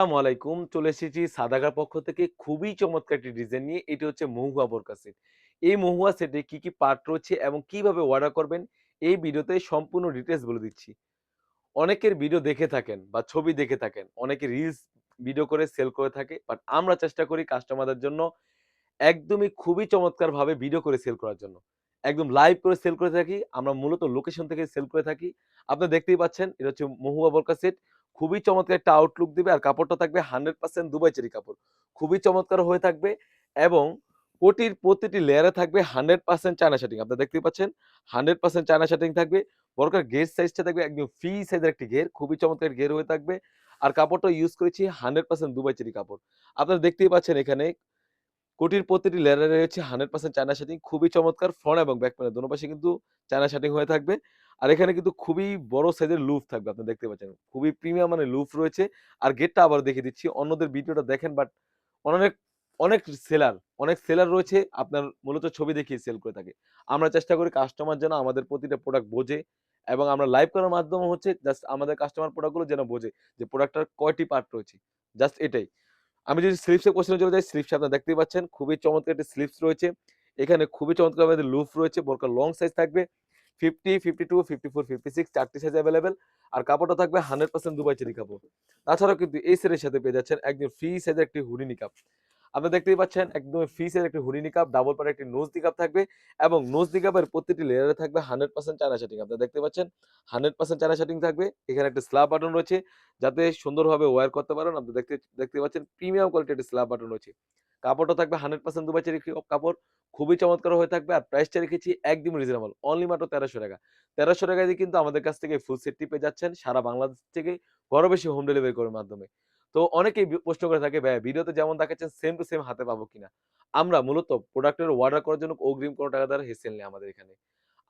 আসসালামু আলাইকুম। চলে এসেছি সাদাগার পক্ষ থেকে খুবই চমৎকার একটি ডিজাইন নিয়ে। এটি হচ্ছে মহুয়া বোরকা সেট। এই মহুয়া সেটে কি পার্ট রয়েছে এবং কিভাবে অর্ডার করবেন এই ভিডিওতে সম্পূর্ণ ডিটেইলস বলে দিচ্ছি। অনেকের ভিডিও দেখে থাকেন বা ছবি দেখে থাকেন। অনেকে রিলস ভিডিও করে সেল করে থাকে। বাট আমরা চেষ্টা করি কাস্টমারদের জন্য একদমই খুবই চমৎকারভাবে ভিডিও করে সেল করার জন্য। একদম লাইভ করে সেল করে থাকি। আমরা মূলত লোকেশন থেকে সেল করে থাকি। আপনারা দেখতেই পাচ্ছেন এটা হচ্ছে মহুয়া বোরকা সেট। খুবই চমৎকার একটা আউটলুক দিবে আর কাপড়টা থাকবে 100% দুবাই চেরি কাপড়। খুবই চমৎকার হয়ে থাকবে এবং কোটির প্রতিটি লেয়ারে থাকবে 100% চায়না শাটিং। আপনারা দেখতেই পাচ্ছেন 100% চায়না শাটিং থাকবে। বোরকার ঘের সাইজটা থাকবে একদম ফ্রি সাইজের একটি ঘের। খুবই চমৎকার ঘের হয়ে থাকবে। আর কাপড়টা ইউস করেছি 100% দুবাই চেরি কাপড়। আপনারা দেখতেই পাচ্ছেন এখানে কোটির প্রতিটি লেয়ারে রয়েছে 100% চায়না শাটিং খুবই চমৎকার ফ্রন্ট এবং ব্যাক প্যানেল দোনো পাশে কিন্তু চায়না শাটিং হয়ে থাকবে। আর এখানে কিন্তু খুবই বড় সাইজের লুফ থাকবে আপনারা দেখতে পাচ্ছেন। খুবই প্রিমিয়াম মানের লুফ রয়েছে। আর গেটটা আবারও দেখিয়ে দিচ্ছি। অন্যদের ভিডিওটা দেখেন বাট অনেক, অনেক সেলার, অনেক সেলার রয়েছে আপনার মূলত ছবি দেখিয়ে সেল করে থাকে। আমরা চেষ্টা করি কাস্টমার যেন আমাদের প্রতিটা প্রোডাক্ট বোঝে এবং আমরা লাইভ করার মাধ্যমে হচ্ছে জাস্ট আমাদের কাস্টমার প্রোডাক্টগুলো যেন বোঝে যে প্রোডাক্টটার কয়টি পার্ট রয়েছে। জাস্ট এটাই। আমি যদি স্লিপস এর কোশ্চেনে চলে যাই, স্লিপস আপনারা দেখতেই পাচ্ছেন। খুবই চমৎকার একটি স্লিপস রয়েছে। এখানে খুবই চমৎকার ভাবে লুফ রয়েছে। বোরকার লং সাইজ থাকবে 50, 52, 54, 56 4 টি সাইজ এভেইলেবল। আর কাপড়টা থাকবে 100% দুবাই চেরি কাপড়। তাছাড়াও কিন্তু এই সেটের সাথে পেয়ে যাচ্ছেন একদম ফ্রি সাইজের একটি হুডি নিকাপ। আপনারা দেখতেই পাচ্ছেন একদম ফ্রি সাইজের একটি হুডি নিকাপ, ডাবল পাড়ের একটি নোজ নিকাপ থাকবে এবং নোজ নিকাপের প্রত্যেকটি লেয়ারে থাকবে 100% চায়না শাটিং। আপনারা দেখতে পাচ্ছেন 100% চায়না শাটিং থাকবে। এখানে একটা স্ল্যাব বাটন রয়েছে যাতে সুন্দরভাবে ওয়্যার করতে পারেন। আপনি দেখতে পাচ্ছেন প্রিমিয়াম কোয়ালিটির একটি স্ল্যাব বাটন রয়েছে। কাপড়টা থাকবে 100% দুবাই চেরি কাপড়। খুবই চমৎকার হয়ে থাকবে আর প্রাইসটা রেখেছি একদম রিজনেবল। অনলি মাত্র ৳১৩০০ ৳১৩০০ দিয়ে কিন্তু আমাদের কাছ থেকে ফুল সেটটি পেয়ে যাচ্ছেন সারা বাংলাদেশ থেকে ঘরে বসে হোম ডেলিভারি করার মাধ্যমে। তো অনেকেই প্রশ্ন করে থাকে, "ভাইয়া ভিডিওতে যেমন দেখাচ্ছেন সেম টু সেম হাতে পাবো কিনা?" আমরা মূলত প্রোডাক্টের অর্ডার করার জন্য অগ্রিম কোনো টাকা দেওয়ার হেসেল নেই আমাদের এখানে।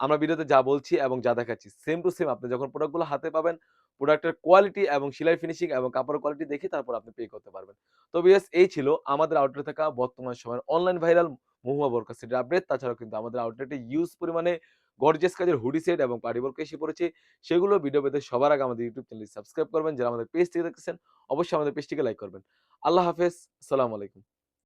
আমরা ভিডিওতে যা বলছি এবং যা দেখাচ্ছি সেম টু সেম আপনি যখন প্রোডাক্টগুলো হাতে পাবেন, প্রোডাক্টের কোয়ালিটি এবং সেলাই ফিনিশিং এবং কাপড়ের কোয়ালিটি দেখে তারপর আপনি পে করতে পারবেন। তো ভিউয়ার্স এই ছিল আমাদের আউটলেটে থাকা বর্তমান সময়ের অনলাইন ভাইরাল মহুয়া বোরকা সেটের আপডেট। তাছাড়াও কিন্তু আমাদের আউটলেটে হিউজ পরিমাণে গর্জিয়াস কাজের হুডি সেট এবং পার্টি বোরকা এসে পড়েছে। সেগুলো ভিডিও পেতে সবার আগে আমাদের ইউটিউব চ্যানেলটি সাবস্ক্রাইব করবেন। যারা আমাদের পেজ থেকে দেখতেছেন অবশ্যই আমাদের পেজটিকে লাইক করবেন। আল্লাহ হাফেজ। আসসালামু আলাইকুম।